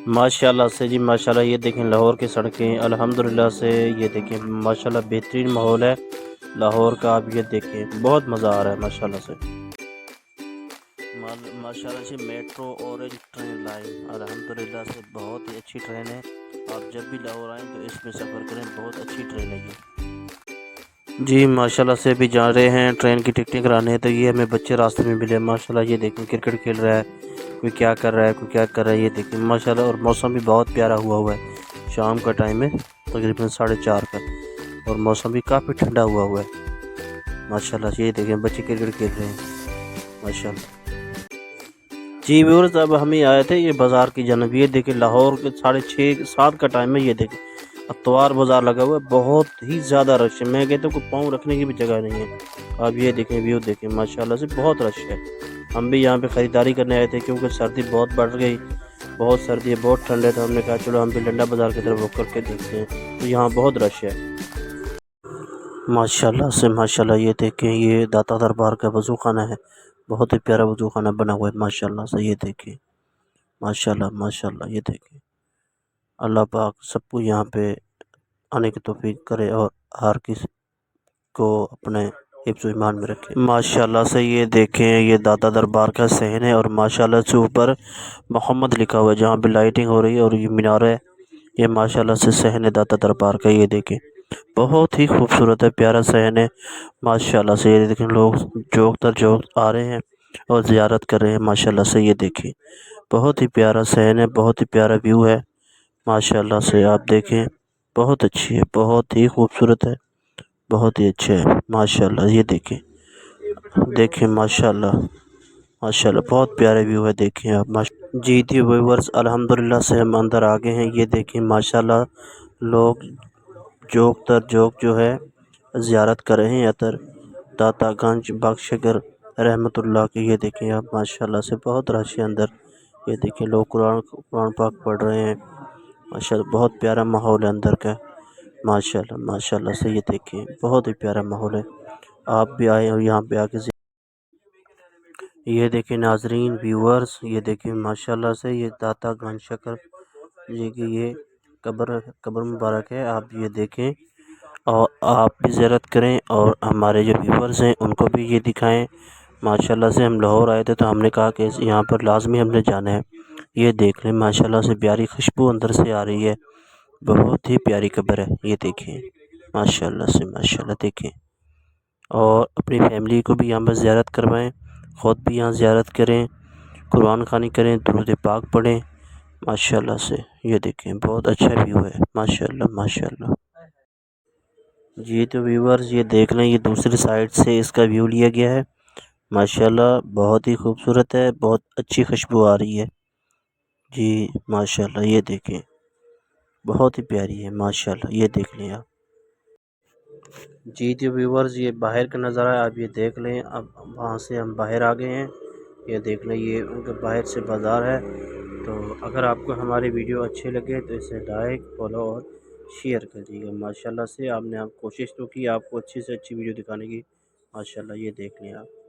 ماشاءاللہ سے جی ماشاءاللہ، یہ دیکھیں لاہور کی سڑکیں الحمدللہ سے، یہ دیکھیں ماشاءاللہ بہترین ماحول ہے لاہور کا۔ آپ یہ دیکھیں بہت مزہ آ رہا ہے ماشاءاللہ سے۔ ماشاءاللہ سے میٹرو اورنج ٹرین لائن الحمدللہ سے بہت ہی اچھی ٹرین ہے۔ آپ جب بھی لاہور آئیں تو اس میں سفر کریں، بہت اچھی ٹرین ہے یہ جی ماشاءاللہ سے۔ بھی جا رہے ہیں ٹرین کی ٹکٹیں کرانے، تو یہ ہمیں بچے راستے میں ملے ماشاءاللہ۔ یہ دیکھیں کرکٹ کھیل رہا ہے، کوئی کیا کر رہا ہے، کوئی کیا کر رہا ہے، یہ دیکھیں ماشاءاللہ۔ اور موسم بھی بہت پیارا ہوا ہے، شام کا ٹائم ہے تقریباً 4:30 کا، اور موسم بھی کافی ٹھنڈا ہوا ہے ماشاءاللہ سے۔ یہ دیکھیں بچے کرکٹ کھیل رہے ہیں ماشاءاللہ جی ویورز۔ اب ہم ہی آئے تھے یہ بازار کی جانب۔ یہ دیکھیں لاہور کے 6:30-7 کا ٹائم ہے۔ یہ دیکھیں اتوار بازار لگا ہوا ہے، بہت ہی زیادہ رش ہے، میں کہتا ہوں کہ پاؤں رکھنے کی بھی جگہ نہیں ہے۔ آپ یہ دیکھیں ویو دیکھیں ماشاءاللہ سے، بہت رش ہے۔ ہم بھی یہاں پہ خریداری کرنے آئے تھے کیونکہ سردی بہت بڑھ گئی، بہت سردی ہے، بہت ٹھنڈ ہے، تو ہم نے کہا چلو ہم بھی لنڈا بازار کی طرف رک کر کے دیکھتے ہیں، تو یہاں بہت رش ہے ماشاءاللہ سے ماشاءاللہ۔ یہ دیکھیں یہ داتا دربار کا وضو خانہ ہے، بہت ہی پیارا وضو خانہ بنا ہوا ہے ماشاءاللہ سے۔ یہ دیکھیں ماشاءاللہ ماشاءاللہ، یہ دیکھیں اللہ پاک سب کو یہاں پہ آنے کی توفیق کرے اور ہر کسی کو اپنے حفظ و ایمان میں رکھے ماشاءاللہ سے۔ یہ دیکھیں یہ داتا دربار کا صحن ہے، اور ماشاءاللہ سے اوپر محمد لکھا ہوا ہے، جہاں پہ لائٹنگ ہو رہی ہے، اور یہ مینار ہے، یہ ماشاءاللہ سے صحن ہے داتا دربار کا۔ یہ دیکھیں بہت ہی خوبصورت ہے، پیارا صحن ہے ماشاءاللہ سے۔ یہ دیکھیں لوگ جوک در جوک آ رہے ہیں اور زیارت کر رہے ہیں ماشاءاللہ سے۔ یہ دیکھیں بہت ہی پیارا صحن ہے، بہت ہی پیارا ویو ہے ماشاءاللہ سے۔ آپ دیکھیں بہت اچھی ہے، بہت ہی خوبصورت ہے، بہت ہی اچھا ہے ماشاءاللہ۔ یہ دیکھیں ماشاءاللہ ماشاءاللہ، بہت پیارا ویو ہے، دیکھیں آپ جی تھی ویورز الحمدللہ سے ہم اندر آ گئے ہیں۔ یہ دیکھیں ماشاءاللہ لوگ جوک در جوک جو ہے زیارت کر رہے ہیں ادھر داتا گنج بخشگر رحمت اللہ کی۔ یہ دیکھیں آپ ماشاءاللہ سے بہت رش ہے اندر۔ یہ دیکھیں لوگ قرآن پاک پڑھ رہے ہیں ماشاءاللہ، بہت پیارا ماحول ہے اندر کا ماشاءاللہ ماشاءاللہ سے۔ یہ دیکھیں بہت ہی پیارا ماحول ہے، آپ بھی آئے اور یہاں پہ آ کے یہ دیکھیں ناظرین ویورز، یہ دیکھیں ماشاءاللہ سے یہ داتا گنج شکر جی کی یہ قبر مبارک ہے۔ آپ یہ دیکھیں اور آپ بھی زیارت کریں، اور ہمارے جو ویورز ہیں ان کو بھی یہ دکھائیں ماشاءاللہ سے۔ ہم لاہور آئے تھے تو ہم نے کہا کہ یہاں پر لازمی ہم نے جانا ہے۔ یہ دیکھ لیں ماشاءاللہ سے پیاری خوشبو اندر سے آ رہی ہے، بہت ہی پیاری قبر ہے۔ یہ دیکھیں ماشاءاللہ سے ماشاءاللہ، دیکھیں اور اپنی فیملی کو بھی یہاں پر زیارت کروائیں، خود بھی یہاں زیارت کریں، قرآن خوانی کریں، درود پاک پڑھیں ماشاءاللہ سے۔ یہ دیکھیں بہت اچھا ویو ہے ماشاءاللہ ماشاءاللہ جی تو ویورز یہ دیکھ لیں، یہ دوسری سائڈ سے اس کا ویو لیا گیا ہے ماشاءاللہ، بہت ہی خوبصورت ہے، بہت اچھی خوشبو آ رہی ہے جی ماشاءاللہ۔ یہ دیکھیں بہت ہی پیاری ہے ماشاءاللہ، یہ دیکھ لیں آپ جی تو ویورز یہ باہر کا نظارہ ہے، آپ یہ دیکھ لیں۔ اب وہاں سے ہم باہر آ گئے ہیں، یہ دیکھ لیں یہ ان کے باہر سے بازار ہے۔ تو اگر آپ کو ہماری ویڈیو اچھے لگے تو اسے لائک فالو اور شیئر کر دیجیے گا ماشاءاللہ سے۔ آپ نے کوشش تو کی آپ کو اچھی سے اچھی ویڈیو دکھانے کی ماشاءاللہ، یہ دیکھ لیں آپ۔